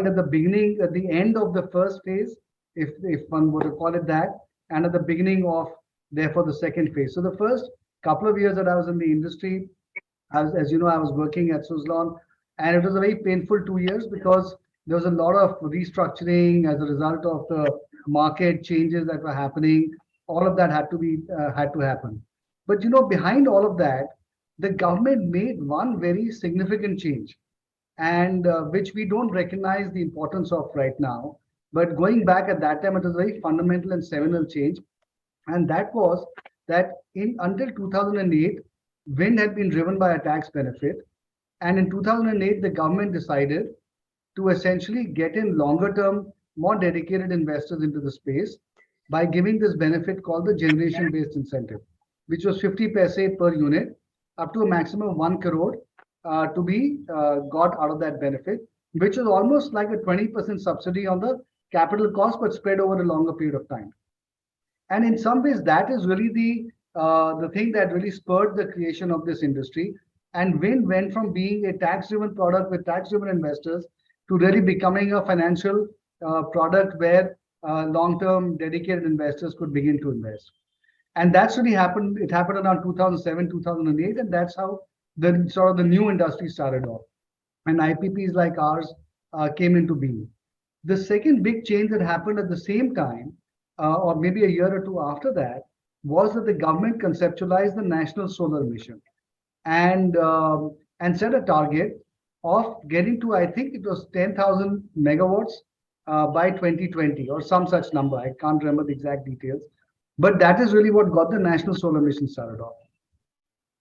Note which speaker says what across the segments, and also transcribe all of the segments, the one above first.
Speaker 1: joined at the beginning, at the end of the first phase, if one were to call it that, and at the beginning of, therefore, the second phase. So the first couple of years that I was in the industry, as you know, I was working at Suzlon, and it was a very painful 2 years because there was a lot of restructuring as a result of the market changes that were happening. All of that had to happen. But behind all of that, the government made one very significant change, and which we don't recognize the importance of right now. But going back at that time, it was a very fundamental and seminal change, and that was that in until 2008, wind had been driven by a tax benefit, and in 2008, the government decided to essentially get in longer term, more dedicated investors into the space by giving this benefit called the generation based incentive, which was 50 paise per unit, up to a maximum of 1 crore to be got out of that benefit, which is almost like a 20% subsidy on the capital cost, but spread over a longer period of time. And in some ways, that is really the thing that really spurred the creation of this industry. And wind went from being a tax-driven product with tax-driven investors to really becoming a financial product where long-term dedicated investors could begin to invest. And that's really happened. It happened around 2007, 2008, and that's how the sort of the new industry started off. And IPPs like ours came into being. The second big change that happened at the same time, or maybe a year or two after that, was that the government conceptualized the National Solar Mission and set a target of getting to, I think it was 10,000 megawatts by 2020 or some such number. I can't remember the exact details, but that is really what got the National Solar Mission started off.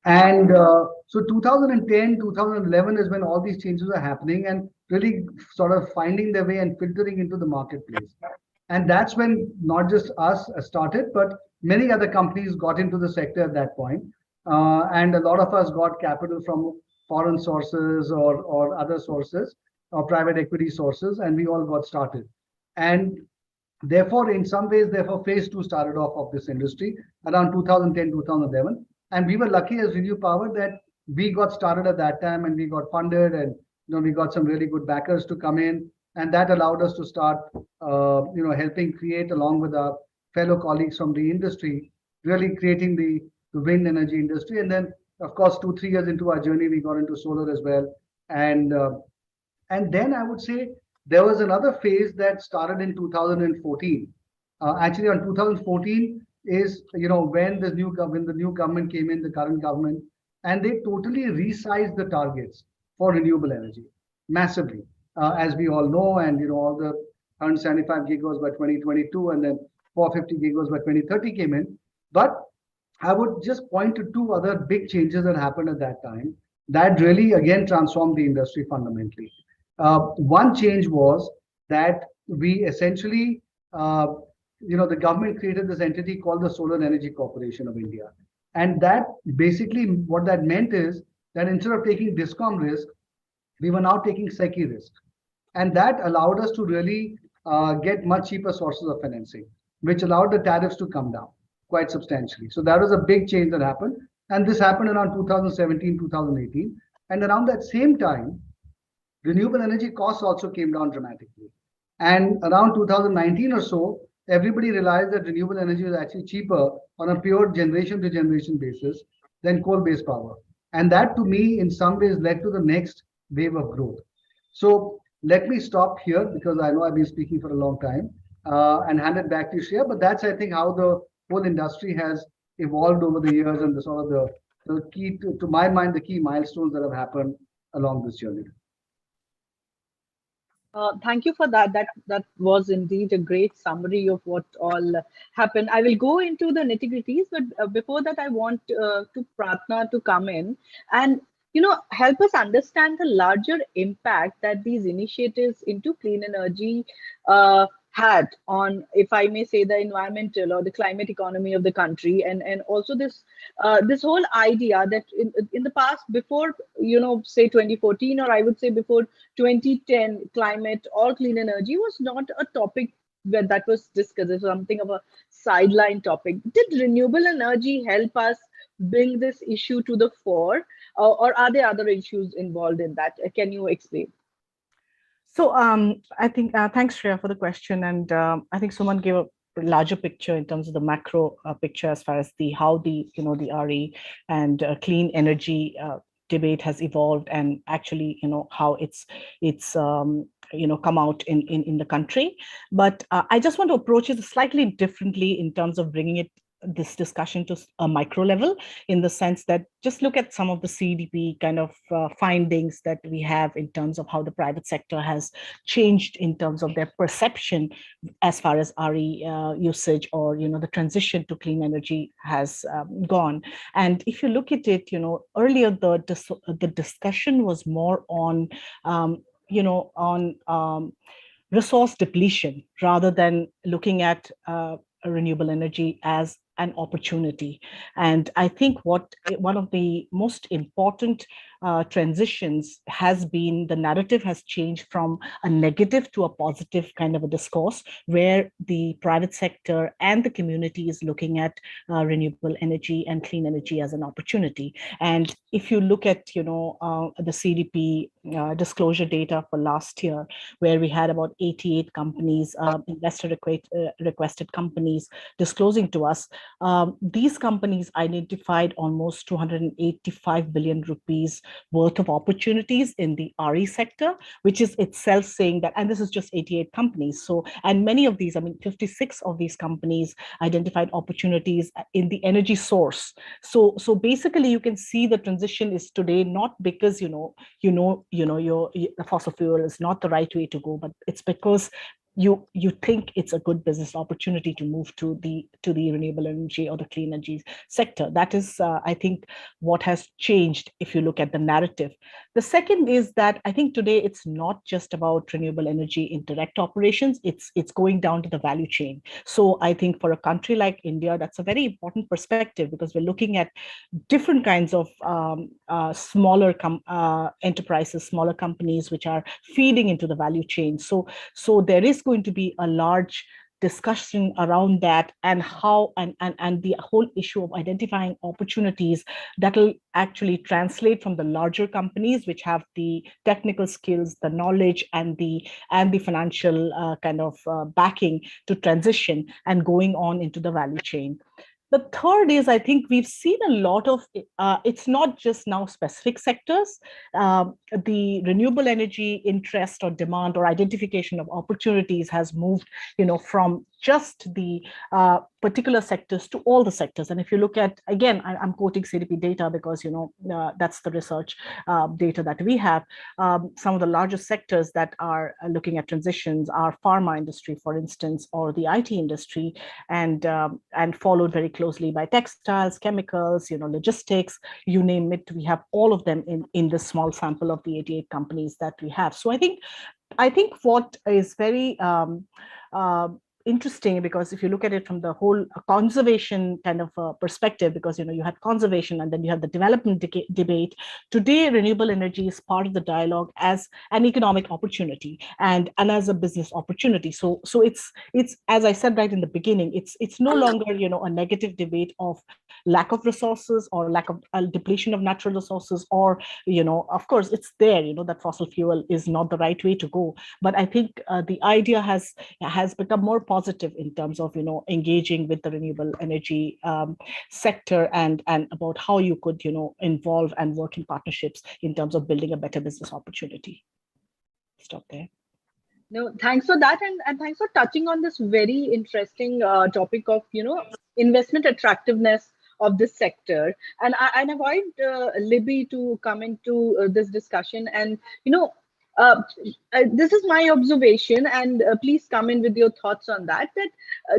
Speaker 1: And so 2010, 2011 is when all these changes are happening and really sort of finding their way and filtering into the marketplace. And that's when not just us started, but many other companies got into the sector at that point. And a lot of us got capital from foreign sources or other sources or private equity sources, and we all got started. And therefore, in some ways, phase two started off of this industry around 2010, 2011. And we were lucky as Renew Power that we got started at that time and we got funded, and we got some really good backers to come in. And that allowed us to start helping create, along with our fellow colleagues from the industry, really creating the wind energy industry. And then, of course, 2-3 years into our journey, we got into solar as well. And then I would say there was another phase that started in 2014. Actually, on 2014 is when the new government came in, the current government, and they totally resized the targets for renewable energy massively, as we all know, and all the 175 gigawatts by 2022 and then 450 gigawatts by 2030 came in. But I would just point to two other big changes that happened at that time that really again transformed the industry fundamentally. One change was that we essentially, the government created this entity called the Solar Energy Corporation of India. And that basically, what that meant is that instead of taking DISCOM risk, we were now taking SECI risk. And that allowed us to really get much cheaper sources of financing, which allowed the tariffs to come down quite substantially. So that was a big change that happened. And this happened around 2017, 2018. And around that same time, renewable energy costs also came down dramatically. And around 2019 or so, everybody realized that renewable energy is actually cheaper on a pure generation to generation basis than coal-based power. And that, to me, in some ways led to the next wave of growth. So let me stop here because I know I've been speaking for a long time and hand it back to Shreya. But that's, I think, how the whole industry has evolved over the years and the sort of the key, to my mind, the key milestones that have happened along this journey.
Speaker 2: Thank you for that. That was indeed a great summary of what all happened. I will go into the nitty-gritties, but before that, I want to Prarthana to come in and help us understand the larger impact that these initiatives into clean energy had on, if I may say, the environmental or the climate economy of the country, and also this whole idea that in the past, before say 2014, or I would say before 2010, climate or clean energy was not a topic that was discussed. It was something of a sideline topic. Did renewable energy help us bring this issue to the fore, or are there other issues involved in that? Can you explain?
Speaker 3: So I think thanks, Shreya, for the question, and I think Suman gave a larger picture in terms of the macro picture as far as the how the the RE and clean energy debate has evolved, and actually how it's come out in the country. But I just want to approach it slightly differently in terms of bringing it this discussion to a micro level, in the sense that just look at some of the CDP kind of findings that we have in terms of how the private sector has changed in terms of their perception as far as RE usage, or the transition to clean energy has gone. And if you look at it, earlier the discussion was more on resource depletion rather than looking at renewable energy as an opportunity. And I think one of the most important transitions has been the narrative has changed from a negative to a positive kind of a discourse, where the private sector and the community is looking at renewable energy and clean energy as an opportunity. And if you look at the CDP disclosure data for last year, where we had about 88 companies, requested companies disclosing to us, these companies identified almost 285 billion rupees worth of opportunities in the RE sector, which is itself saying that, and this is just 88 companies. So, and many of these, 56 of these companies identified opportunities in the energy source. So basically, you can see the transition is today not because your the fossil fuel is not the right way to go, but it's because you think it's a good business opportunity to move to the renewable energy or the clean energy sector. That is, I think, what has changed if you look at the narrative. The second is that I think today it's not just about renewable energy in direct operations, it's going down to the value chain. So I think for a country like India, that's a very important perspective, because we're looking at different kinds of smaller enterprises, smaller companies, which are feeding into the value chain. So there is going to be a large discussion around that, and how and the whole issue of identifying opportunities that will actually translate from the larger companies, which have the technical skills, the knowledge, and the financial kind of backing to transition and going on into the value chain. The third is, I think we've seen a lot of, it's not just now specific sectors. The renewable energy interest or demand or identification of opportunities has moved, from just the particular sectors to all the sectors. And if you look at, again, I'm quoting CDP data because, that's the research data that we have. Some of the largest sectors that are looking at transitions are pharma industry, for instance, or the IT industry, and followed very closely by textiles, chemicals, logistics, you name it. We have all of them in this small sample of the 88 companies that we have. So I think what is very interesting, because if you look at it from the whole conservation kind of perspective, because you had conservation and then you have the development debate. Today, renewable energy is part of the dialogue as an economic opportunity and as a business opportunity. So it's as I said right in the beginning, it's no longer a negative debate of lack of resources or lack of depletion of natural resources, or of course it's there, that fossil fuel is not the right way to go. But I think the idea has become more positive in terms of engaging with the renewable energy sector, and about how you could involve and work in partnerships in terms of building a better business opportunity. Stop there.
Speaker 2: No, thanks for that, and thanks for touching on this very interesting topic of investment attractiveness of this sector. And I invite Libby to come into this discussion, and this is my observation, and please come in with your thoughts on that. That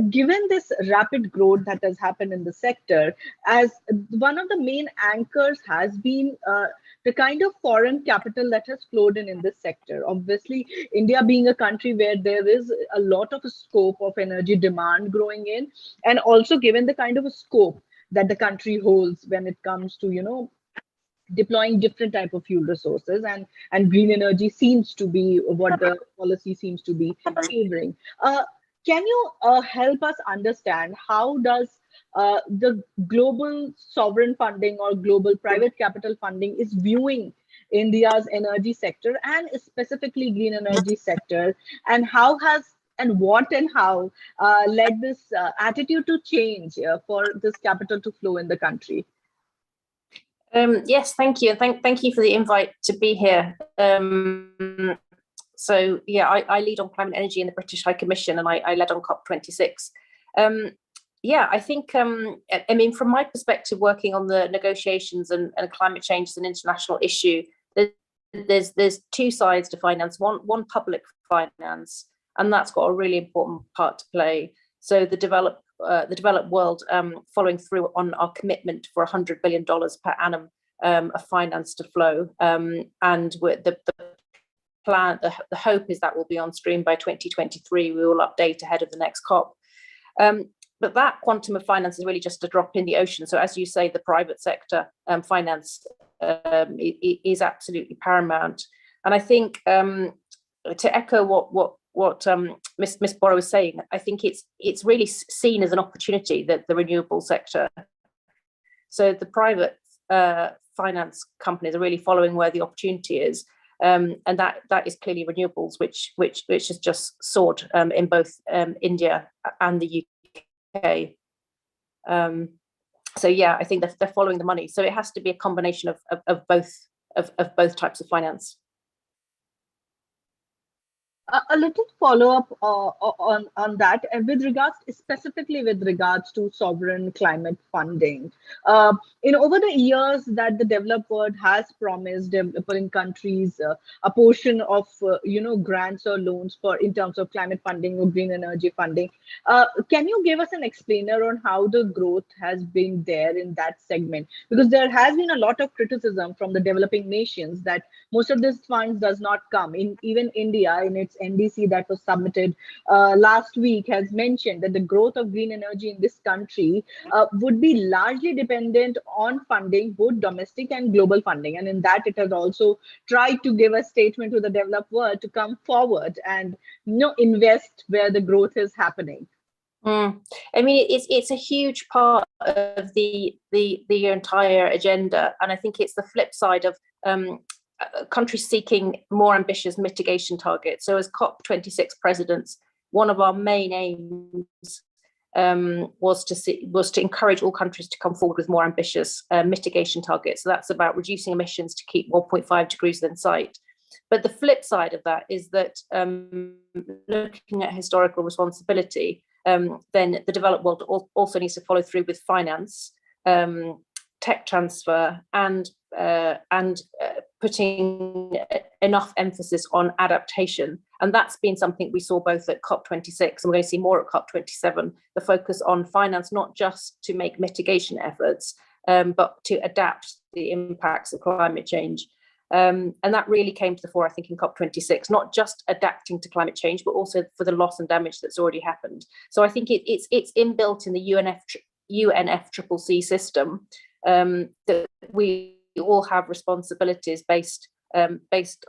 Speaker 2: given this rapid growth that has happened in the sector, as one of the main anchors has been the kind of foreign capital that has flowed in this sector. Obviously, India being a country where there is a lot of scope of energy demand growing in, and also given the kind of a scope that the country holds when it comes to deploying different type of fuel resources, and green energy seems to be what the policy seems to be favoring. Can you help us understand how does the global sovereign funding or global private capital funding is viewing India's energy sector and specifically green energy sector, and how has and what and how led this attitude to change for this capital to flow in the country?
Speaker 4: Yes, thank you. And thank you for the invite to be here. So yeah, I lead on climate energy in the British High Commission, and I led on COP26. Yeah, I think, I mean, from my perspective, working on the negotiations and climate change is an international issue. There's two sides to finance, one public finance, and that's got a really important part to play. So the developed world following through on our commitment for $100 billion per annum of finance to flow, and the plan, the hope is that will be on stream by 2023. We will update ahead of the next COP. But that quantum of finance is really just a drop in the ocean. So as you say, the private sector finance is absolutely paramount. And I think to echo what Miss Borah was saying, I think it's really seen as an opportunity, that the renewable sector. So the private finance companies are really following where the opportunity is, and that is clearly renewables, which has just soared in both India and the UK. So yeah, I think they're following the money. So it has to be a combination of both types of finance.
Speaker 2: A little follow-up on that, specifically with regards to sovereign climate funding. Over the years that the developed world has promised developing countries a portion of grants or loans in terms of climate funding or green energy funding. Can you give us an explainer on how the growth has been there in that segment? Because there has been a lot of criticism from the developing nations that most of these funds does not come in. Even India, in its NDC that was submitted last week, has mentioned that the growth of green energy in this country would be largely dependent on funding, both domestic and global funding. And in that, it has also tried to give a statement to the developed world to come forward and invest where the growth is happening.
Speaker 4: I mean, it's a huge part of the entire agenda, and I think it's the flip side of countries seeking more ambitious mitigation targets. So as COP26 presidents, one of our main aims was to encourage all countries to come forward with more ambitious mitigation targets. So that's about reducing emissions to keep 1.5 degrees within sight. But the flip side of that is that looking at historical responsibility, then the developed world also needs to follow through with finance, tech transfer, and putting enough emphasis on adaptation. And that's been something we saw both at COP26, and we're going to see more at COP27, the focus on finance, not just to make mitigation efforts, but to adapt the impacts of climate change. And that really came to the fore, I think, in COP26, not just adapting to climate change, but also for the loss and damage that's already happened. So I think it's inbuilt in the UNFCCC system, that we all have responsibilities based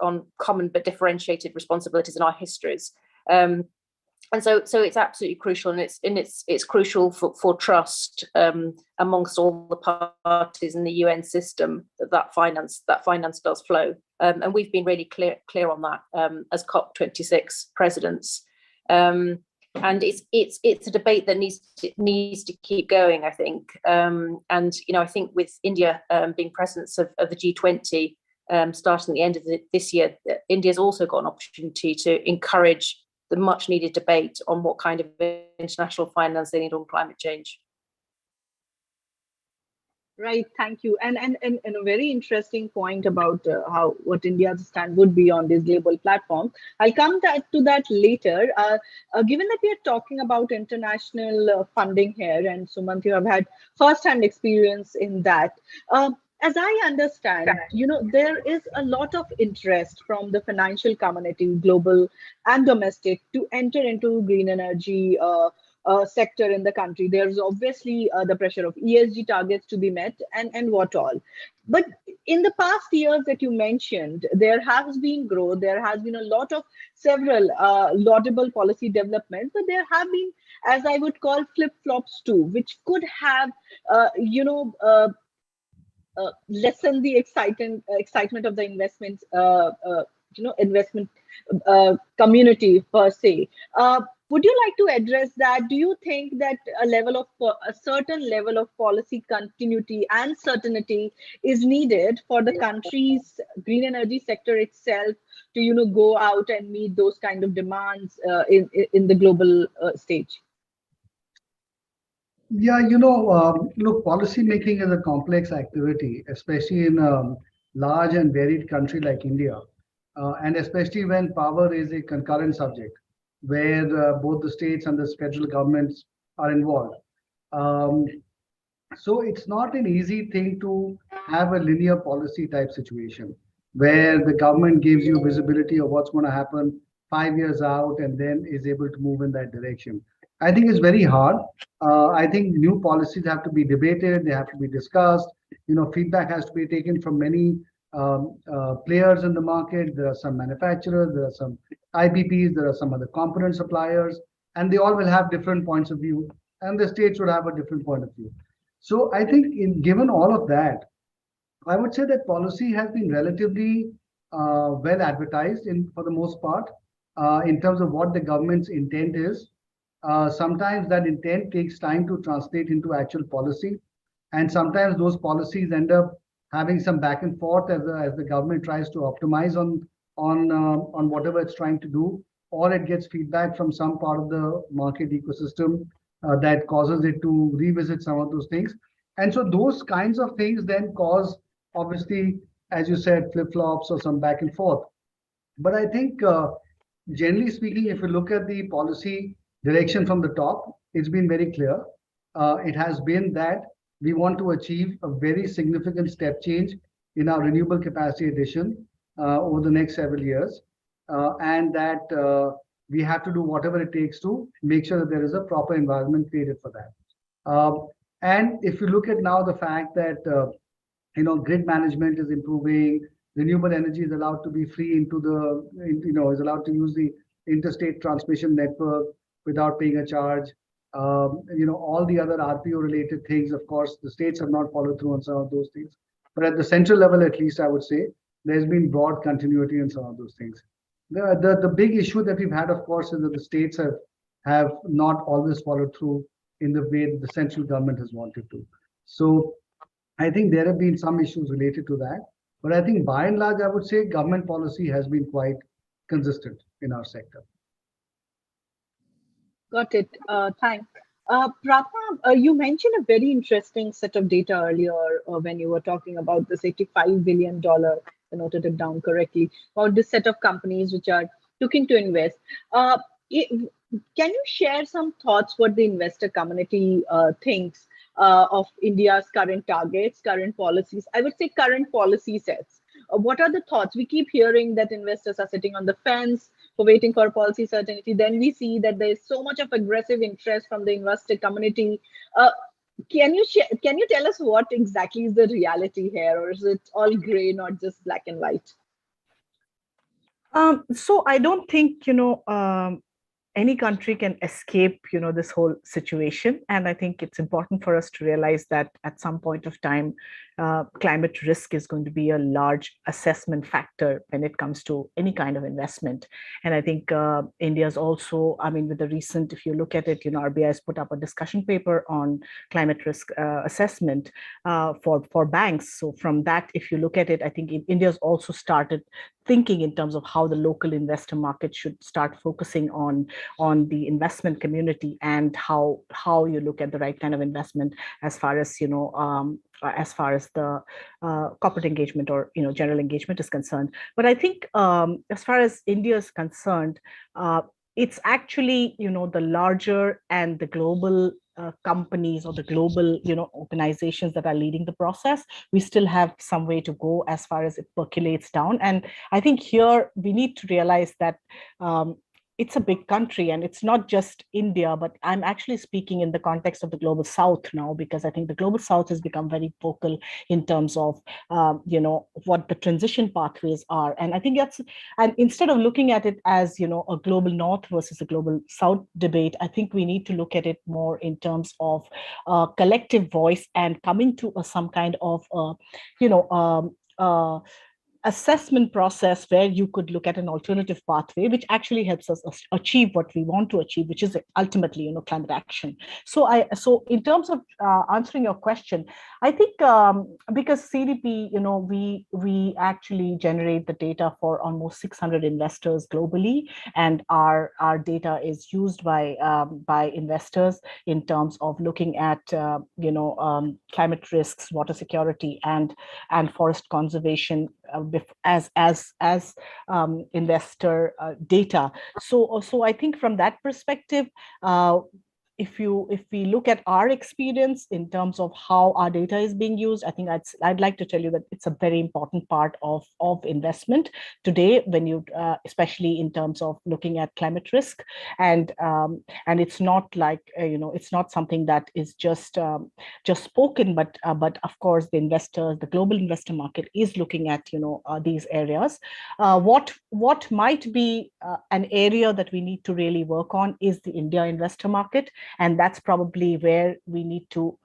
Speaker 4: on common but differentiated responsibilities in our histories. And so it's absolutely crucial, and it's crucial for trust amongst all the parties in the UN system that finance does flow. And we've been really clear on that as COP26 presidents. And it's a debate that needs to keep going, I think. And I think with India being presidents of the G20 starting at the end of this year, India's also got an opportunity to encourage the much needed debate on what kind of international finance they need on climate change.
Speaker 2: Right, thank you. And a very interesting point about what India's stand would be on this global platform. I'll come to that later. Given that we are talking about international funding here, and Sumant, you have had first-hand experience in that. As I understand, there is a lot of interest from the financial community, global and domestic, to enter into green energy sector in the country. There's obviously the pressure of ESG targets to be met and what all. But in the past years that you mentioned, there has been growth, there has been a lot of several laudable policy developments, but there have been, as I would call, flip-flops too, which could have, lessen the excitement of the investment community per se. Would you like to address that? Do you think that a certain level of policy continuity and certainty is needed for the country's green energy sector itself to, go out and meet those kind of demands in the global stage?
Speaker 1: Yeah, look, policy making is a complex activity, especially in a large and varied country like India, and especially when power is a concurrent subject, where both the states and the federal governments are involved. Um, so it's not an easy thing to have a linear policy type situation where the government gives you visibility of what's going to happen 5 years out and then is able to move in that direction. I think it's very hard. I think new policies have to be debated, they have to be discussed. Feedback has to be taken from many players in the market. There are some manufacturers, there are some IPPs, there are some other component suppliers, and they all will have different points of view, and the states would have a different point of view. So I think given all of that, I would say that policy has been relatively well advertised for the most part in terms of what the government's intent is. Sometimes that intent takes time to translate into actual policy, and sometimes those policies end up having some back and forth as the government tries to optimize on whatever it's trying to do, or it gets feedback from some part of the market ecosystem that causes it to revisit some of those things. And so those kinds of things then cause, obviously, as you said, flip-flops or some back and forth. But I think, generally speaking, if you look at the policy direction from the top, it's been very clear. It has been that we want to achieve a very significant step change in our renewable capacity addition over the next several years, and that we have to do whatever it takes to make sure that there is a proper environment created for that. And if you look at now the fact that grid management is improving, renewable energy is allowed to be free is allowed to use the interstate transmission network without paying a charge. All the other RPO related things, of course, the states have not followed through on some of those things. But at the central level, at least, I would say, there's been broad continuity in some of those things. The big issue that we've had, of course, is that the states have not always followed through in the way that the central government has wanted to. So I think there have been some issues related to that. But I think by and large, I would say government policy has been quite consistent in our sector.
Speaker 2: Got it. Thanks. Prarthana, you mentioned a very interesting set of data earlier when you were talking about this $85 billion, I noted it down correctly, about this set of companies which are looking to invest. Can you share some thoughts what the investor community thinks of India's current targets, current policies? I would say current policy sets. What are the thoughts? We keep hearing that investors are sitting on the fence for waiting for policy certainty. Then we see that there is so much of aggressive interest from the investor community. Can you tell us what exactly is the reality here, or is it all gray, not just black and white?
Speaker 3: So I don't think any country can escape this whole situation, and I think it's important for us to realize that at some point of time climate risk is going to be a large assessment factor when it comes to any kind of investment. And I think India's also, with the recent, if you look at it, RBI has put up a discussion paper on climate risk assessment for banks. So from that, if you look at it, I think India's also started thinking in terms of how the local investor market should start focusing on the investment community and how you look at the right kind of investment as far as the corporate engagement or general engagement is concerned. But I think as far as India is concerned, it's actually the larger and the global companies or the global organizations that are leading the process. We still have some way to go as far as it percolates down. And I think here we need to realize that it's a big country, and it's not just India, but I'm actually speaking in the context of the global South now, because I think the global South has become very vocal in terms of, what the transition pathways are. And I think and instead of looking at it as, a global North versus a global South debate, I think we need to look at it more in terms of collective voice and coming to some kind of, assessment process where you could look at an alternative pathway, which actually helps us achieve what we want to achieve, which is ultimately, climate action. So in terms of answering your question, I think because CDP, we actually generate the data for almost 600 investors globally, and our data is used by investors in terms of looking at climate risks, water security, and forest conservation as investor data. So I think from that perspective, if we look at our experience in terms of how our data is being used, I think I'd like to tell you that it's a very important part of investment today, when you especially in terms of looking at climate risk, and it's not like it's not something that is just spoken, but of course the global investor market is looking at these areas. What might be an area that we need to really work on is the India investor market, and that's probably where we need to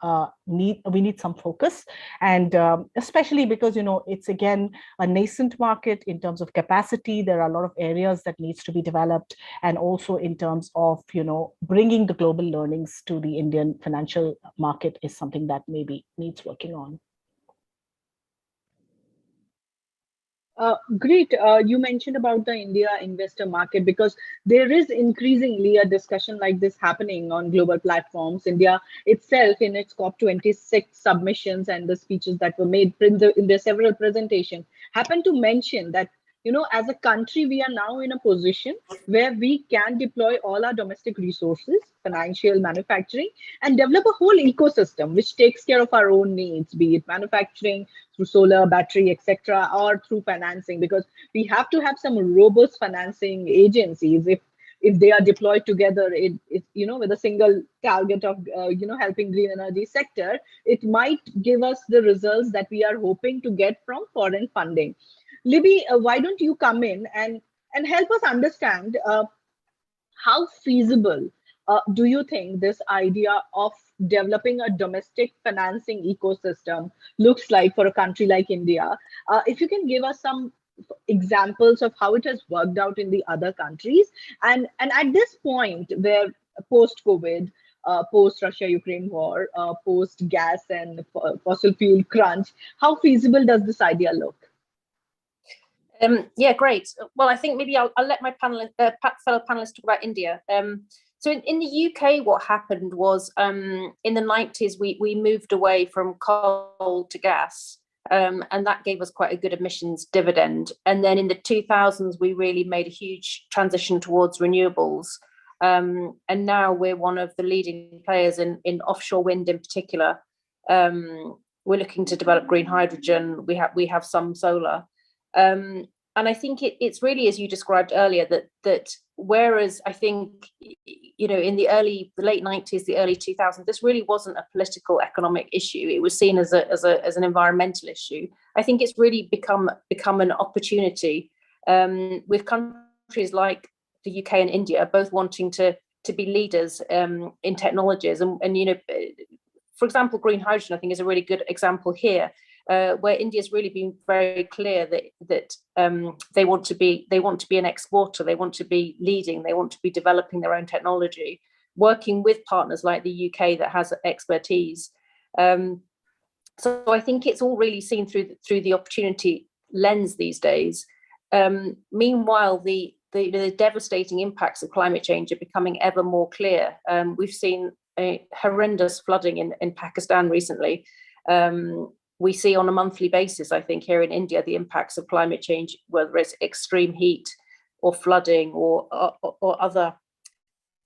Speaker 3: need some focus, and especially because it's again a nascent market in terms of capacity. There are a lot of areas that needs to be developed, and also in terms of bringing the global learnings to the Indian financial market is something that maybe needs working on.
Speaker 2: Great. You mentioned about the India investor market, because there is increasingly a discussion like this happening on global platforms. India itself, in its COP26 submissions and the speeches that were made in their several presentations, happened to mention that, as a country, we are now in a position where we can deploy all our domestic resources, financial, manufacturing, and develop a whole ecosystem which takes care of our own needs, be it manufacturing, through solar, battery, etc., or through financing, because we have to have some robust financing agencies if they are deployed together, with a single target of helping green energy sector, it might give us the results that we are hoping to get from foreign funding. Libby, why don't you come in and help us understand how feasible do you think this idea of developing a domestic financing ecosystem looks like for a country like India? If you can give us some examples of how it has worked out in the other countries, and at this point where post-COVID, post-Russia-Ukraine war, post-gas and fossil fuel crunch, how feasible does this idea look?
Speaker 4: Yeah, great. Well, I think maybe I'll let my fellow panelists talk about India. So in the UK, what happened was in the 90s, we moved away from coal to gas, and that gave us quite a good emissions dividend. And then in the 2000s, we really made a huge transition towards renewables. And now we're one of the leading players in offshore wind in particular. We're looking to develop green hydrogen. We have some solar. And I think it's really, as you described earlier, that whereas I think, in the late 90s, the early 2000s, this really wasn't a political economic issue. It was seen as an environmental issue. I think it's really become an opportunity with countries like the UK and India both wanting to be leaders in technologies. And for example, green hydrogen, I think, is a really good example here. Where India's really been very clear that they want to be an exporter, they want to be leading, they want to be developing their own technology, working with partners like the UK that has expertise. So I think it's all really seen through the opportunity lens these days. Meanwhile, the devastating impacts of climate change are becoming ever more clear. We've seen a horrendous flooding in Pakistan recently. We see on a monthly basis, I think, here in India, the impacts of climate change, whether it's extreme heat or flooding or other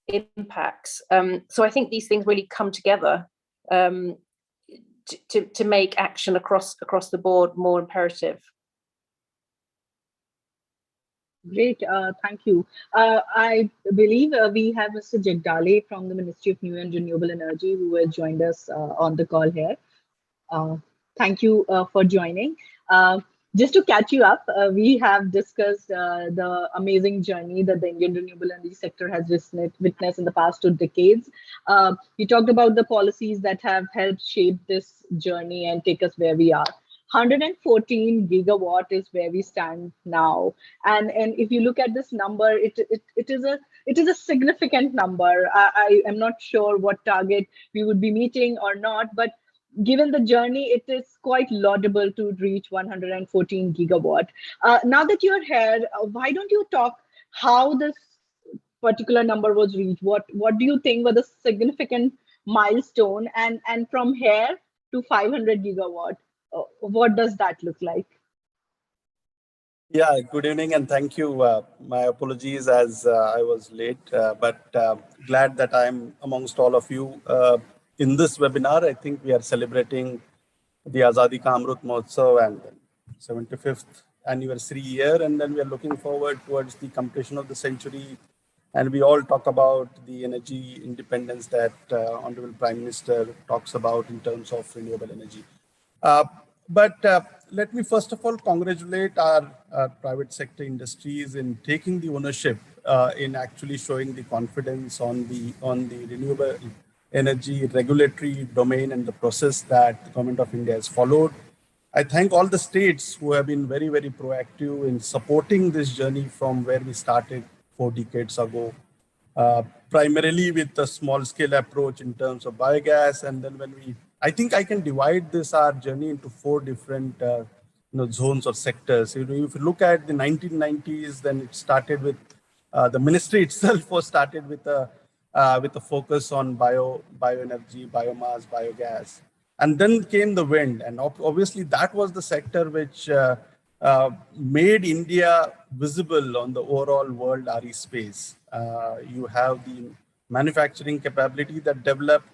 Speaker 4: impacts. So I think these things really come together to make action across the board more imperative.
Speaker 2: Great, thank you. I believe we have Mr. Jagdale from the Ministry of New and Renewable Energy who has joined us on the call here. Uh, Thank you for joining. Uh, just to catch you up, we have discussed the amazing journey that the Indian renewable energy sector has witnessed in the past 2 decades. We talked about the policies that have helped shape this journey and take us where we are. 114 gigawatt is where we stand now, and if you look at this number, it is a significant number. I am not sure what target we would be meeting or not, but given the journey, it is quite laudable to reach 114 gigawatt. Now that you're here, why don't you talk how this particular number was reached? What do you think were the significant milestone? And from here to 500 gigawatt, what does that look like?
Speaker 5: Yeah, good evening and thank you. My apologies as I was late, but glad that I'm amongst all of you. In this webinar, I think we are celebrating the Azadi Ka Amrut Mahotsav and 75th anniversary year, and then we are looking forward towards the completion of the century. And we all talk about the energy independence that Honorable Prime Minister talks about in terms of renewable energy. But let me first of all congratulate our private sector industries in taking the ownership in actually showing the confidence on the renewable energy regulatory domain and the process that the Government of India has followed. I thank all the states who have been very, very proactive in supporting this journey from where we started 4 decades ago, primarily with a small scale approach in terms of biogas. And then I think I can divide our journey into 4 different zones or sectors. If you look at the 1990s, then it started with the ministry itself was started with a focus on bioenergy, biomass, biogas. And then came the wind. And obviously that was the sector which made India visible on the overall world RE space. You have the manufacturing capability that developed.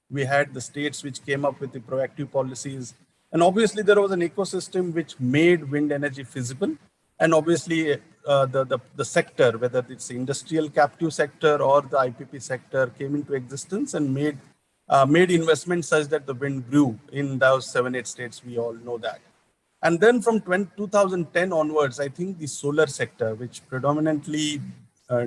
Speaker 5: We had the states which came up with the proactive policies. And obviously there was an ecosystem which made wind energy feasible. And obviously the sector, whether it's the industrial captive sector or the IPP sector, came into existence and made investments such that the wind grew in those 7-8 states. We all know that. And then from 2010 onwards, I think the solar sector, which predominantly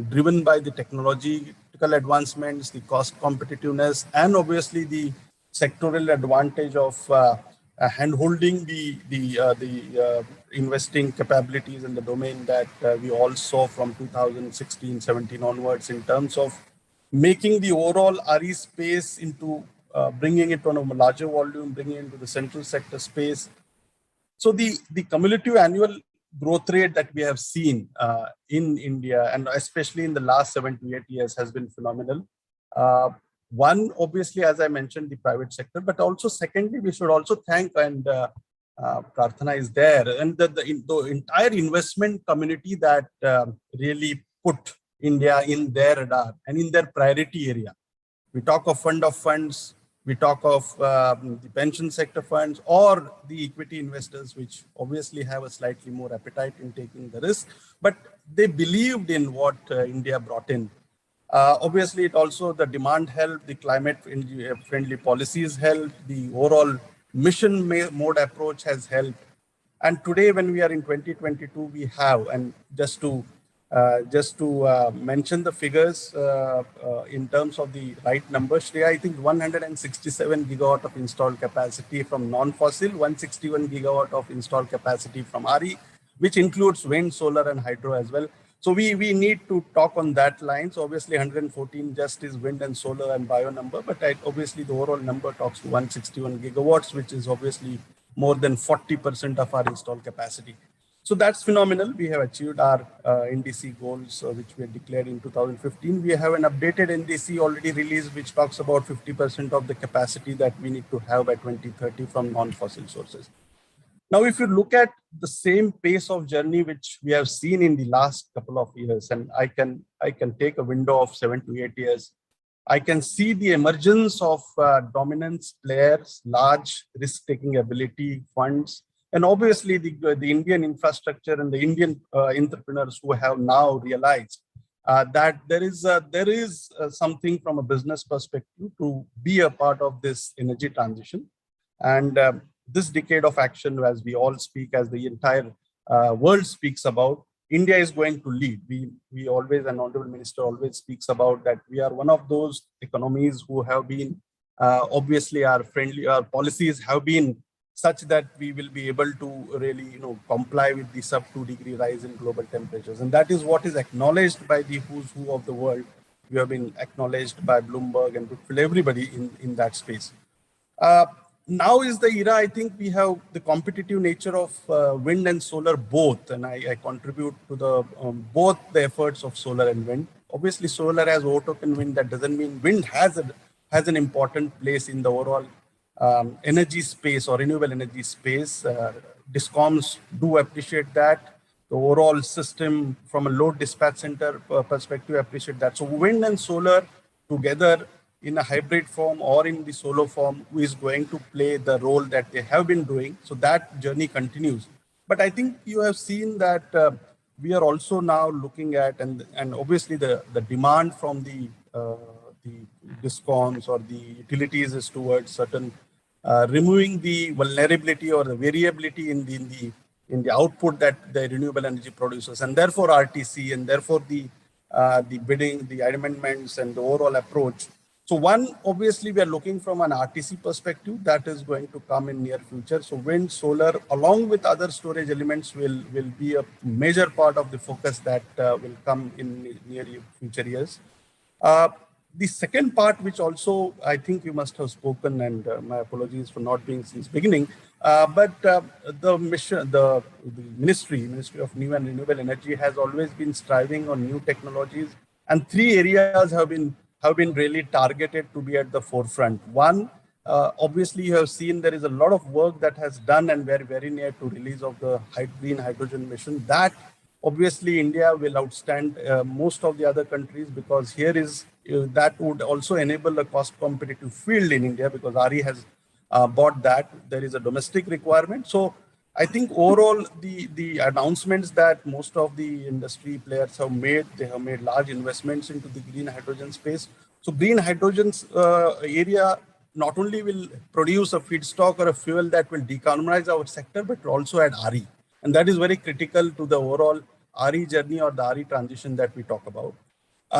Speaker 5: driven by the technological advancements, the cost competitiveness, and obviously the sectoral advantage of hand-holding the investing capabilities in the domain that we all saw from 2016-17 onwards in terms of making the overall RE space into bringing it on a larger volume, bringing it into the central sector space. So the cumulative annual growth rate that we have seen in India, and especially in the last 7 to 8 years, has been phenomenal. One, obviously, as I mentioned, the private sector, but also secondly, we should also thank, and Prarthana is there, and the entire investment community that really put India in their radar and in their priority area. We talk of fund of funds, we talk of the pension sector funds or the equity investors, which obviously have a slightly more appetite in taking the risk, but they believed in what India brought in. Obviously, it also, the demand helped, the climate friendly policies helped, the overall mission mode approach has helped. And today, when we are in 2022, we have, and just to mention the figures in terms of the right number, Shreya, I think 167 gigawatt of installed capacity from non-fossil, 161 gigawatt of installed capacity from RE, which includes wind, solar, and hydro as well. So we need to talk on that line. So obviously 114 just is wind and solar and bio number, but obviously the overall number talks to 161 gigawatts, which is obviously more than 40% of our installed capacity. So that's phenomenal. We have achieved our NDC goals, which we had declared in 2015. We have an updated NDC already released, which talks about 50% of the capacity that we need to have by 2030 from non-fossil sources. Now, if you look at the same pace of journey which we have seen in the last couple of years, and I can take a window of 7 to 8 years, I can see the emergence of dominance players, large risk-taking ability funds, And obviously the Indian infrastructure and the Indian entrepreneurs who have now realized that there is something from a business perspective to be a part of this energy transition. And this decade of action, as we all speak, as the entire world speaks about, India is going to lead. We always, and Honorable Minister always speaks about that we are one of those economies who have been, obviously our policies have been such that we will be able to really, comply with the sub 2-degree rise in global temperatures. And that is what is acknowledged by the who's who of the world. We have been acknowledged by Bloomberg and everybody in that space. Now is the era, I think we have the competitive nature of wind and solar both, and I contribute to the both the efforts of solar and wind. Obviously, solar has overtaken wind. That doesn't mean wind has an important place in the overall energy space or renewable energy space. Discoms do appreciate that. The overall system from a load dispatch center perspective appreciate that. So wind and solar together in a hybrid form or in the solo form is going to play the role that they have been doing. So that journey continues. But I think you have seen that we are also now looking at, and obviously the demand from the discoms or the utilities is towards certain removing the vulnerability or the variability in the output that the renewable energy produces, and therefore RTC, and therefore the bidding, the amendments, and the overall approach. So one, obviously, we are looking from an RTC perspective that is going to come in near future. So wind, solar, along with other storage elements will be a major part of the focus that will come in near future years. The second part, which also I think you must have spoken, and my apologies for not being since beginning, but the mission, the Ministry of New and Renewable Energy has always been striving on new technologies, and three areas have been really targeted to be at the forefront. One, obviously you have seen there is a lot of work that has done, and we're very near to release of the green hydrogen mission. That obviously India will outstand most of the other countries, because here is that would also enable a cost competitive field in India, because RE has bought that. There is a domestic requirement. So I think overall the announcements that most of the industry players have made, they have made large investments into the green hydrogen space. So green hydrogen's area not only will produce a feedstock or a fuel that will decarbonize our sector, but also add RE. And that is very critical to the overall RE journey or the RE transition that we talk about.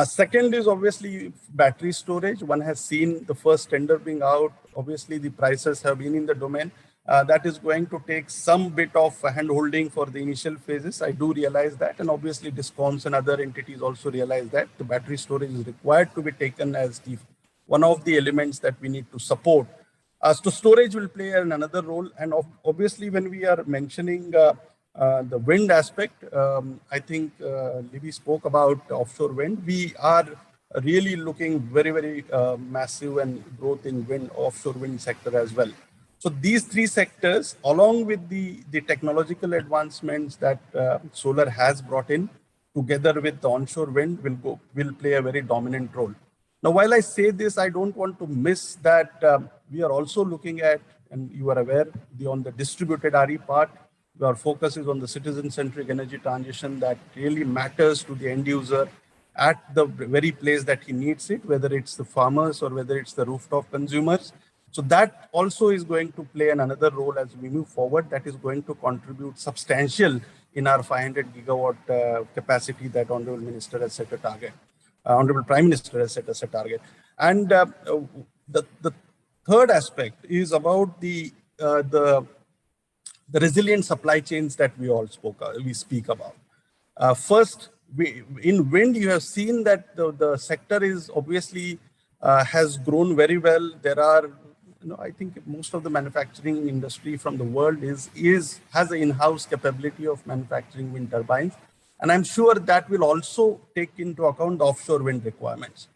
Speaker 5: Second is obviously battery storage. One has seen the first tender being out. Obviously, the prices have been in the domain. That is going to take some bit of hand-holding for the initial phases. I do realize that. And obviously, discoms and other entities also realize that the battery storage is required to be taken as one of the elements that we need to support. So storage will play another role. And obviously, when we are mentioning the wind aspect, I think Libby spoke about offshore wind. We are really looking very, very massive and growth in wind, offshore wind sector as well. So these three sectors, along with the technological advancements that solar has brought in, together with the onshore wind, will play a very dominant role. Now, while I say this, I don't want to miss that we are also looking at, and you are aware, on the distributed RE part. Our focus is on the citizen-centric energy transition that really matters to the end user at the very place that he needs it, whether it's the farmers or whether it's the rooftop consumers. So that also is going to play another role as we move forward. That is going to contribute substantial in our 500 gigawatt capacity that Honorable Minister has set a target. Honorable Prime Minister has set us a target. And the third aspect is about the resilient supply chains that we speak about. First, in wind, you have seen that the sector is obviously has grown very well. There are, I think most of the manufacturing industry from the world has an in-house capability of manufacturing wind turbines. And I'm sure that will also take into account the offshore wind requirements.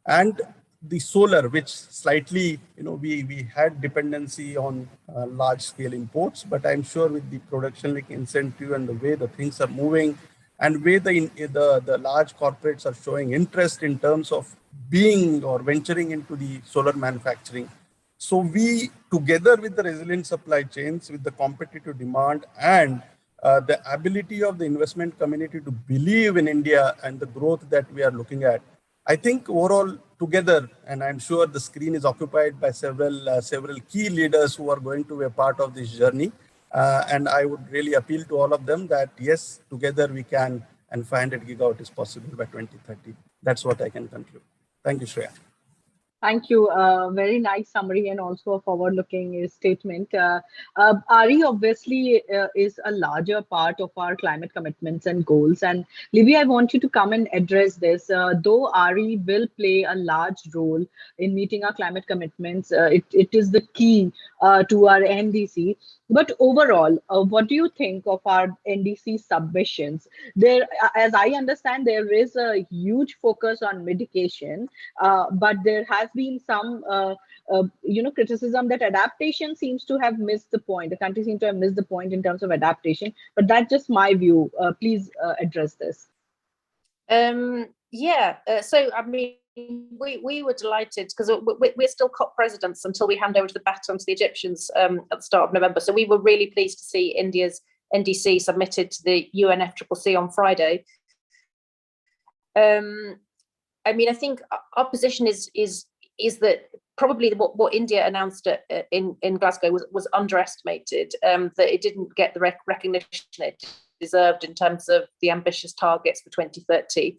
Speaker 5: And the solar, which slightly, we had dependency on large-scale imports, but I'm sure with the production link incentive and the way the things are moving, and way the large corporates are showing interest in terms of being or venturing into the solar manufacturing, So we, together with the resilient supply chains, with the competitive demand and the ability of the investment community to believe in India and the growth that we are looking at, I think overall together, and I'm sure the screen is occupied by several key leaders who are going to be a part of this journey. And I would really appeal to all of them that yes, together we can, and 500 gigawatt is possible by 2030. That's what I can conclude. Thank you, Shreya.
Speaker 2: Thank you. Very nice summary and also a forward-looking statement. RE obviously is a larger part of our climate commitments and goals. And Libby, I want you to come and address this. Though RE will play a large role in meeting our climate commitments, it is the key to our NDC. But overall, what do you think of our NDC submissions? There, as I understand, there is a huge focus on mitigation, but there has been some, criticism that adaptation seems to have missed the point. The country seems to have missed the point in terms of adaptation. But that's just my view. Please address this.
Speaker 4: So I mean, we were delighted because we're still COP presidents until we hand over the baton to the Egyptians at the start of November. So we were really pleased to see India's NDC submitted to the UNFCCC on Friday. I mean, I think our position is that probably what India announced in Glasgow was underestimated, that it didn't get the recognition it deserved in terms of the ambitious targets for 2030.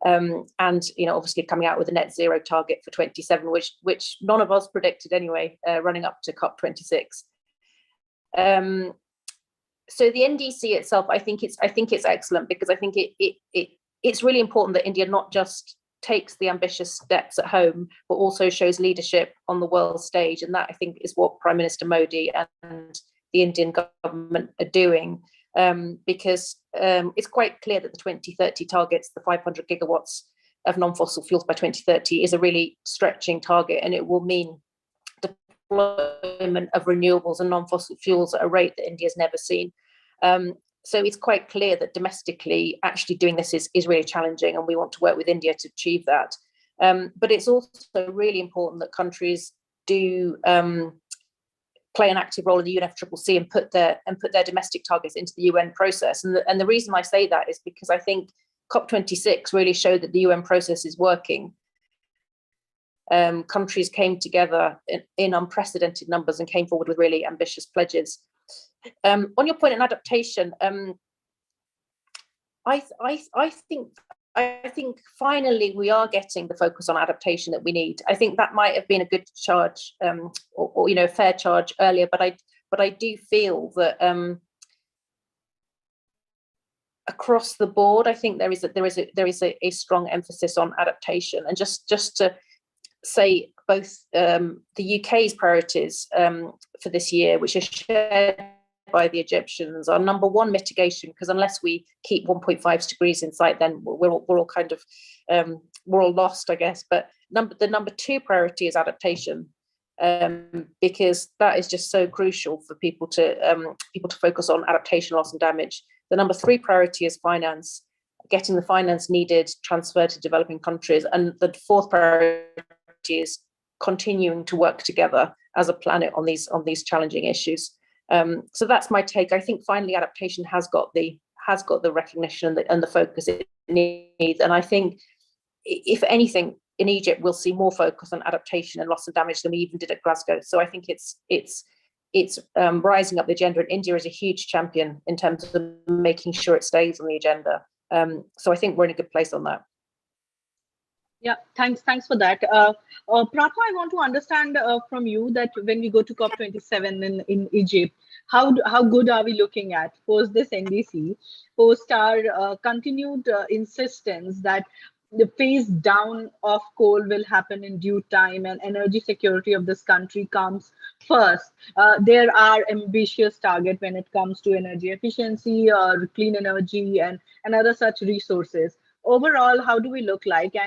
Speaker 4: And obviously coming out with a net zero target for 27, which none of us predicted anyway, running up to COP26. So the NDC itself, I think it's excellent because I think it's really important that India not just takes the ambitious steps at home, but also shows leadership on the world stage, and that I think is what Prime Minister Modi and the Indian government are doing. Because it's quite clear that the 2030 targets, the 500 gigawatts of non-fossil fuels by 2030, is a really stretching target, and it will mean deployment of renewables and non-fossil fuels at a rate that India's never seen. So it's quite clear that domestically, actually doing this is really challenging, and we want to work with India to achieve that. But it's also really important that countries do play an active role in the UNFCCC and put their domestic targets into the UN process. And the reason I say that is because I think COP26 really showed that the UN process is working. Countries came together in unprecedented numbers and came forward with really ambitious pledges. On your point on adaptation, I think finally we are getting the focus on adaptation that we need. I think that might have been a good charge, or fair charge earlier, but I do feel that across the board, I think there is a strong emphasis on adaptation. And just to say, both the UK's priorities for this year, which are shared by the Egyptians, are number one, mitigation, because unless we keep 1.5 degrees in sight, then we're all kind of we're all lost, I guess. But the number two priority is adaptation, because that is just so crucial for people to focus on adaptation, loss and damage. The number three priority is finance, getting the finance needed transferred to developing countries, and the fourth priority is continuing to work together as a planet on these challenging issues. So that's my take. I think finally adaptation has got the recognition and the focus it needs. And I think, if anything, in Egypt we'll see more focus on adaptation and loss and damage than we even did at Glasgow. So I think it's rising up the agenda, and India is a huge champion in terms of making sure it stays on the agenda. So I think we're in a good place on that.
Speaker 2: Yeah, thanks for that. Prarthana, I want to understand from you that when we go to COP27 in Egypt, how good are we looking at post this NDC, post our continued insistence that the phase down of coal will happen in due time and energy security of this country comes first. There are ambitious targets when it comes to energy efficiency, clean energy, and other such resources. Overall, how do we look like,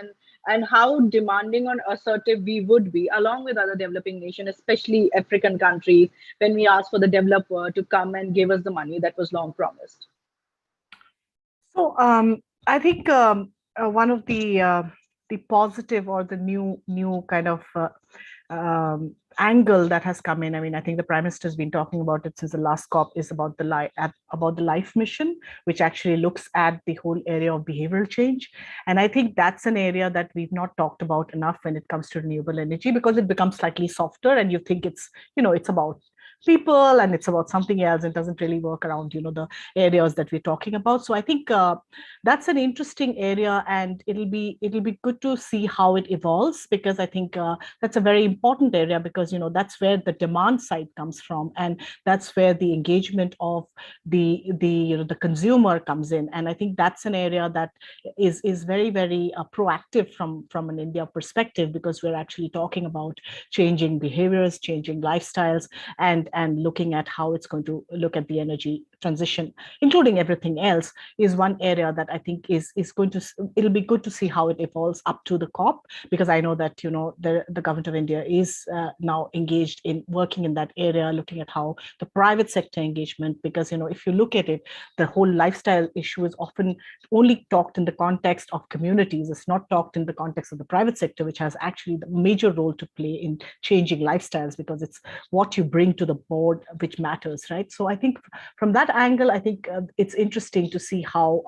Speaker 2: and how demanding or assertive we would be, along with other developing nations, especially African countries, when we ask for the developer to come and give us the money that was long promised?
Speaker 3: So I think one of the positive or the new kind of angle that has come in. I mean, I think the Prime Minister has been talking about it since the last COP, is about the life mission, which actually looks at the whole area of behavioral change. And I think that's an area that we've not talked about enough when it comes to renewable energy, because it becomes slightly softer and you think it's, it's about people and it's about something else. It doesn't really work around, the areas that we're talking about. So I think that's an interesting area, and it'll be good to see how it evolves, because I think that's a very important area, because that's where the demand side comes from, and that's where the engagement of the consumer comes in. And I think that's an area that is very, very proactive from an India perspective, because we're actually talking about changing behaviors, changing lifestyles, and looking at how it's going to look at the energy transition, including everything else, is one area that I think is going to, it'll be good to see how it evolves up to the COP, because I know that, the government of India is now engaged in working in that area, looking at how the private sector engagement, because, if you look at it, the whole lifestyle issue is often only talked in the context of communities. It's not talked in the context of the private sector, which has actually the major role to play in changing lifestyles, because it's what you bring to the board which matters, right? So I think from that angle, I think it's interesting to see how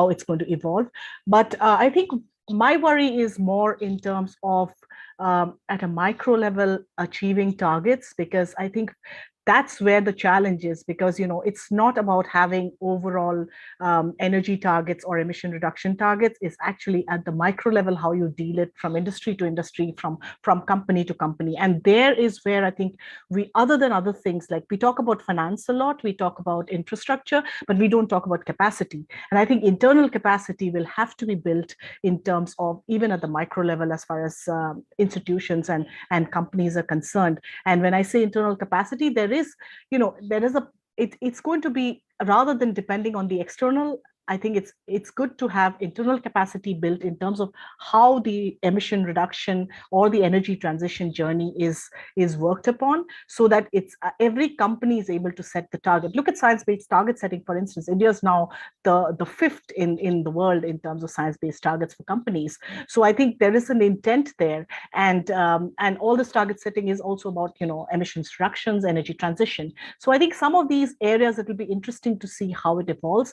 Speaker 3: it's going to evolve. But I think my worry is more in terms of at a micro level achieving targets, because I think that's where the challenge is, because it's not about having overall energy targets or emission reduction targets. It's actually at the micro level how you deal it from industry to industry, from company to company. And there is where I think we, other than other things, like we talk about finance a lot, we talk about infrastructure, but we don't talk about capacity. And I think internal capacity will have to be built in terms of even at the micro level, as far as institutions and companies are concerned. And when I say internal capacity, it's going to be, rather than depending on the external, I think it's good to have internal capacity built in terms of how the emission reduction or the energy transition journey is worked upon, so that it's every company is able to set the target. Look at science-based target setting, for instance. India is now the fifth in the world in terms of science-based targets for companies. So I think there is an intent there, and all this target setting is also about emissions reductions, energy transition. So I think some of these areas, it will be interesting to see how it evolves.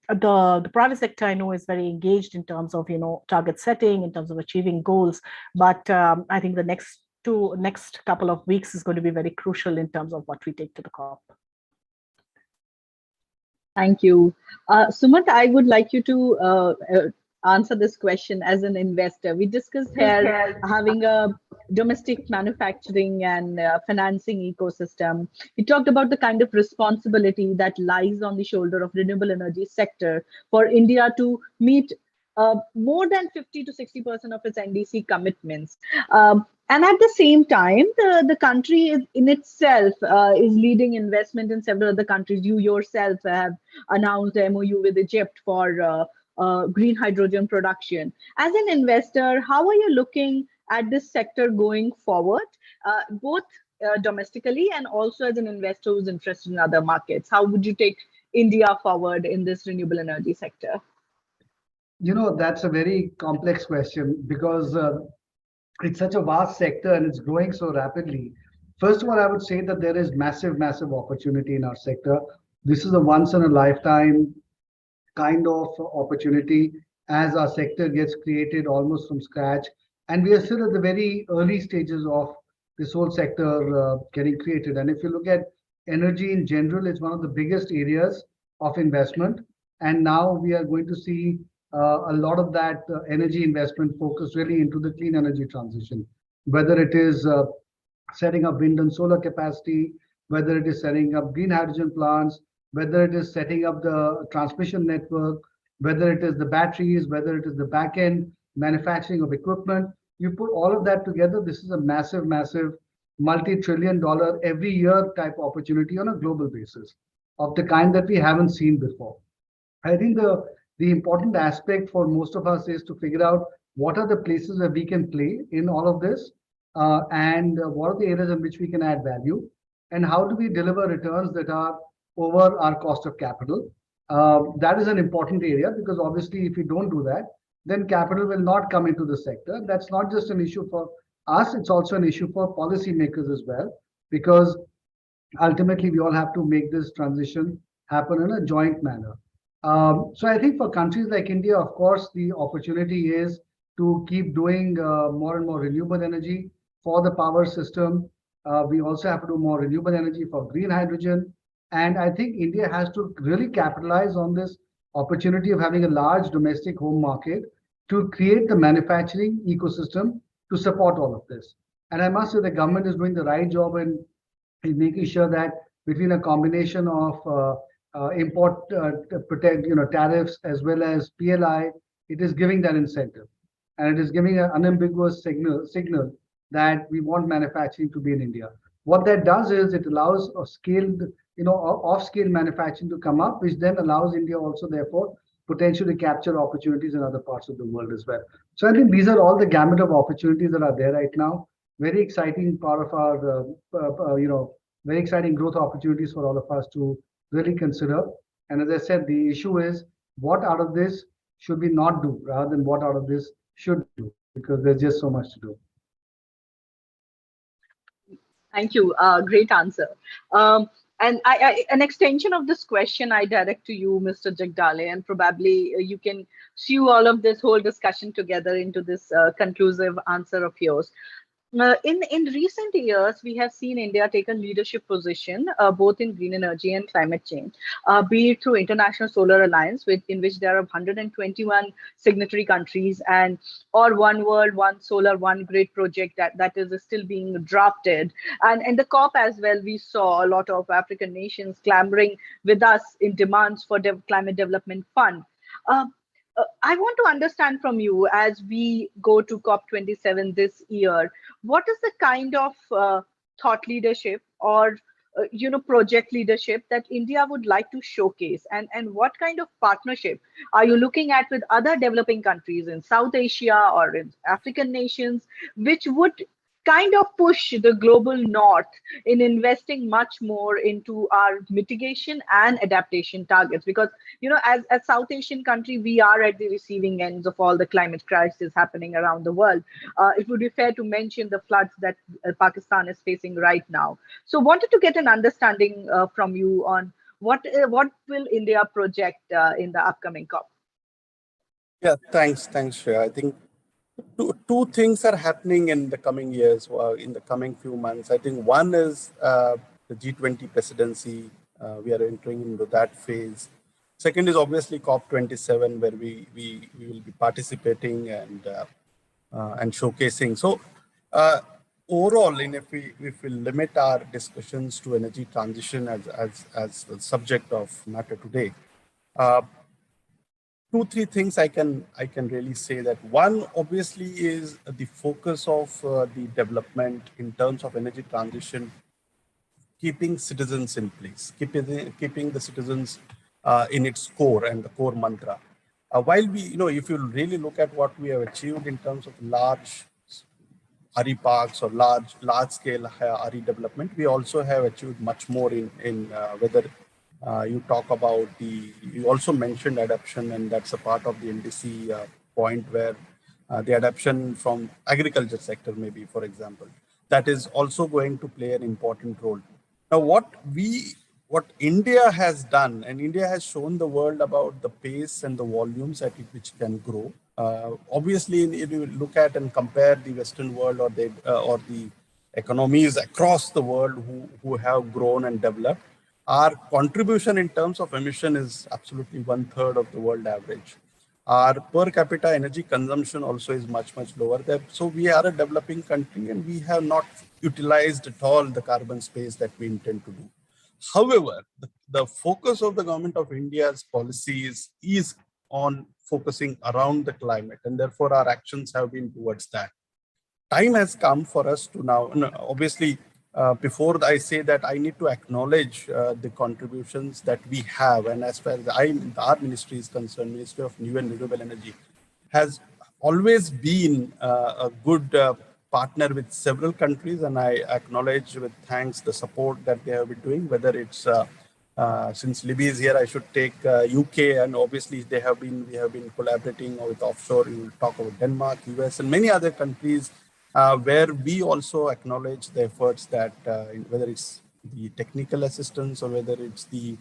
Speaker 3: The private sector, I know, is very engaged in terms of target setting, in terms of achieving goals, but I think the next couple of weeks is going to be very crucial in terms of what we take to the COP.
Speaker 2: Thank you. Sumant, I would like you to answer this question as an investor. We discussed here having a domestic manufacturing and financing ecosystem. We talked about the kind of responsibility that lies on the shoulder of renewable energy sector for India to meet more than 50 to 60% of its NDC commitments. And at the same time, the country is, in itself is leading investment in several other countries. You yourself have announced the MOU with Egypt for green hydrogen production. As an investor, how are you looking at this sector going forward, both domestically and also as an investor who's interested in other markets? How would you take India forward in this renewable energy sector?
Speaker 1: That's a very complex question, because it's such a vast sector and it's growing so rapidly. First of all, I would say that there is massive, massive opportunity in our sector. This is a once in a lifetime kind of opportunity, as our sector gets created almost from scratch. And we are still at the very early stages of this whole sector getting created. And if you look at energy in general, it's one of the biggest areas of investment. And now we are going to see a lot of that energy investment focused really into the clean energy transition, whether it is setting up wind and solar capacity, whether it is setting up green hydrogen plants, whether it is setting up the transmission network, whether it is the batteries, whether it is the back end manufacturing of equipment. You put all of that together, this is a massive, massive multi-trillion-dollar every year type opportunity on a global basis of the kind that we haven't seen before. I think the important aspect for most of us is to figure out what are the places where we can play in all of this, and what are the areas in which we can add value, and how do we deliver returns that are over our cost of capital. That is an important area, because obviously if we don't do that, then capital will not come into the sector. That's not just an issue for us, it's also an issue for policymakers as well, because ultimately we all have to make this transition happen in a joint manner. So I think for countries like India, of course, the opportunity is to keep doing more and more renewable energy for the power system. We also have to do more renewable energy for green hydrogen. And I think India has to really capitalize on this opportunity of having a large domestic home market to create the manufacturing ecosystem to support all of this. And I must say the government is doing the right job in making sure that between a combination of import protect, tariffs as well as PLI, it is giving that incentive, and it is giving an unambiguous signal that we want manufacturing to be in India. What that does is it allows a scaled, off-scale manufacturing to come up, which then allows India also, therefore, potentially capture opportunities in other parts of the world as well. So I think these are all the gamut of opportunities that are there right now. Very exciting part of our, very exciting growth opportunities for all of us to really consider. And as I said, the issue is what out of this should we not do rather than what out of this should do, because there's just so much to do.
Speaker 2: Thank you. Great answer. And an extension of this question I direct to you, Mr. Jagdale, and probably you can sew all of this whole discussion together into this conclusive answer of yours. In recent years, we have seen India take a leadership position both in green energy and climate change, be it through International Solar Alliance, in which there are 121 signatory countries, and or One World, One Solar, One Grid project that is still being drafted. And in the COP as well, we saw a lot of African nations clamoring with us in demands for the Climate Development Fund. Uh, I want to understand from you, as we go to COP27 this year, what is the kind of thought leadership or project leadership that India would like to showcase, and what kind of partnership are you looking at with other developing countries in South Asia or in African nations, which would kind of push the global north in investing much more into our mitigation and adaptation targets? Because as a South Asian country, we are at the receiving ends of all the climate crisis happening around the world. It would be fair to mention the floods that Pakistan is facing right now. So wanted to get an understanding from you on what will India project in the upcoming COP.
Speaker 5: Yeah, thanks, Shreya. I think two things are happening in the coming years, or in the coming few months. I think one is the G20 presidency. We are entering into that phase. Second is obviously COP27, where we will be participating and showcasing. So overall, if we limit our discussions to energy transition as the subject of matter today, three things I can really say. That one obviously is the focus of the development in terms of energy transition, keeping citizens in place, keeping the citizens in its core and the core mantra. While we, if you really look at what we have achieved in terms of large RE parks or large scale RE development, we also have achieved much more in whether you talk about you also mentioned adaptation, and that's a part of the NDC point, where the adaptation from agriculture sector, maybe, for example, that is also going to play an important role. Now, what India has done, and India has shown the world about the pace and the volumes at which can grow. Obviously, if you look at and compare the Western world or the economies across the world who have grown and developed, our contribution in terms of emission is absolutely 1/3 of the world average. Our per capita energy consumption also is much lower there. So we are a developing country, and we have not utilized at all the carbon space that we intend to do. However, the focus of the government of India's policies is on focusing around the climate, and therefore our actions have been towards that. Time has come for us to now, obviously, before I say that, I need to acknowledge the contributions that we have. And as far as our ministry is concerned, Ministry of New and Renewable Energy has always been a good partner with several countries. And I acknowledge with thanks the support that they have been doing, whether it's since Libby is here, I should take UK, and obviously we have been collaborating with offshore. You will talk about Denmark, US, and many other countries where we also acknowledge the efforts that whether it's the technical assistance or whether it's the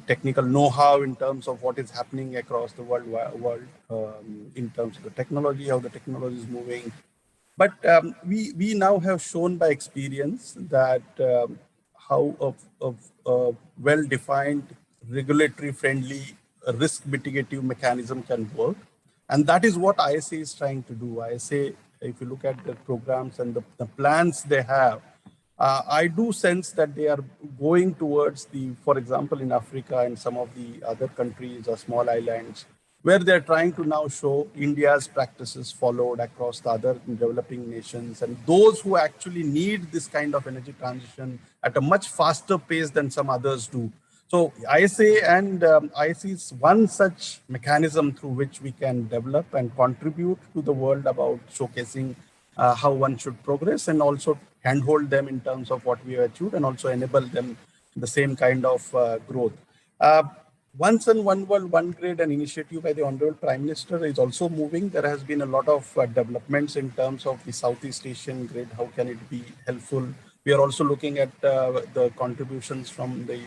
Speaker 5: technical know-how in terms of what is happening across the world in terms of the technology, how the technology is moving. But we now have shown by experience that how a well-defined, regulatory-friendly, risk mitigative mechanism can work. And that is what ISA is trying to do. ISA, if you look at the programs and the plans they have, I do sense that they are going towards for example, in Africa and some of the other countries or small islands, where they're trying to now show India's practices followed across the other developing nations, and those who actually need this kind of energy transition at a much faster pace than some others do. So ISA is one such mechanism through which we can develop and contribute to the world about showcasing how one should progress, and also handhold them in terms of what we have achieved, and also enable them the same kind of growth. One Sun, One World, One Grid, an initiative by the Honorable Prime Minister is also moving. There has been a lot of developments in terms of the Southeast Asian grid. How can it be helpful? We are also looking at the contributions from the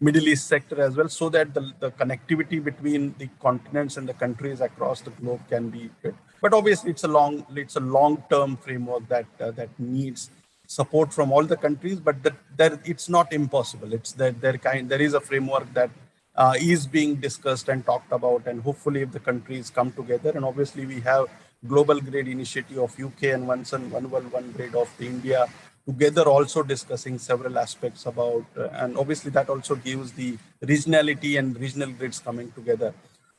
Speaker 5: Middle East sector as well, so that the connectivity between the continents and the countries across the globe can be good. But obviously, it's a long-term framework that needs support from all the countries. But that it's not impossible. It's that there is a framework that is being discussed and talked about, and hopefully, if the countries come together, and obviously we have Global Grid Initiative of UK and One Sun, One World, One Grid of India, together also discussing several aspects about, and obviously that also gives the regionality and regional grids coming together.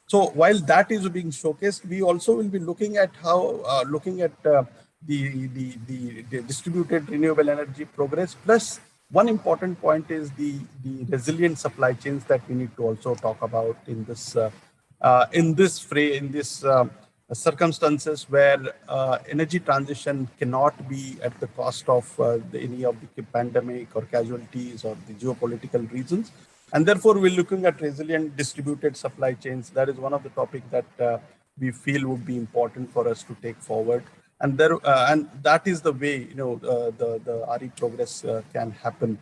Speaker 5: So while that is being showcased, we also will be looking at how, the distributed renewable energy progress. Plus, one important point is the resilient supply chains that we need to also talk about in this circumstances where energy transition cannot be at the cost of any of the pandemic or casualties or the geopolitical reasons. And therefore, we're looking at resilient distributed supply chains. That is one of the topics that we feel would be important for us to take forward. And that is the way the RE progress can happen.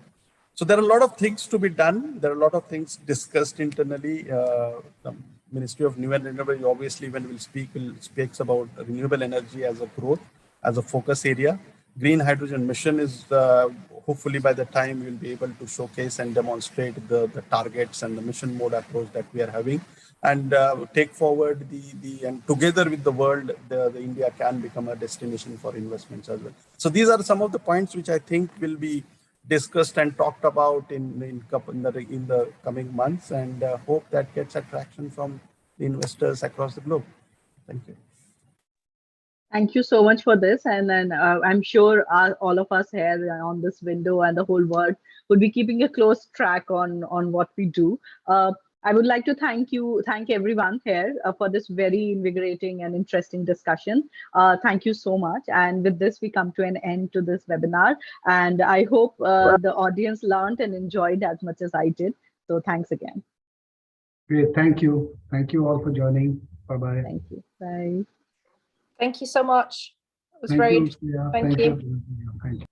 Speaker 5: So there are a lot of things to be done. There are a lot of things discussed internally. The Ministry of New and Renewable, obviously, when we'll speaks about renewable energy as a growth, as a focus area. Green hydrogen mission is hopefully by the time we'll be able to showcase and demonstrate the targets and the mission mode approach that we are having, and take forward and together with the world, the India can become a destination for investments as well. So these are some of the points which I think will be discussed and talked about in the coming months, and hope that gets attraction from the investors across the globe. Thank you.
Speaker 2: Thank you so much for this, and then I'm sure all of us here on this window and the whole world would be keeping a close track on what we do. I would like to thank everyone here for this very invigorating and interesting discussion. Thank you so much. And with this, we come to an end to this webinar. And I hope the audience learned and enjoyed as much as I did. So thanks again.
Speaker 1: Great. Thank you. Thank you all for joining. Bye-bye.
Speaker 2: Thank you. Bye.
Speaker 4: Thank you so much. It was
Speaker 1: Thank
Speaker 4: very
Speaker 1: you. Yeah,
Speaker 4: thank you.
Speaker 1: Thank you.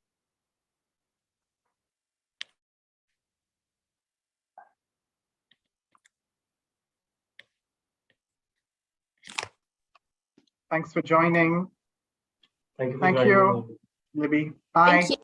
Speaker 6: Thanks for joining.
Speaker 7: Thank you.
Speaker 6: Thank you, Libby. Bye.
Speaker 4: Thank you.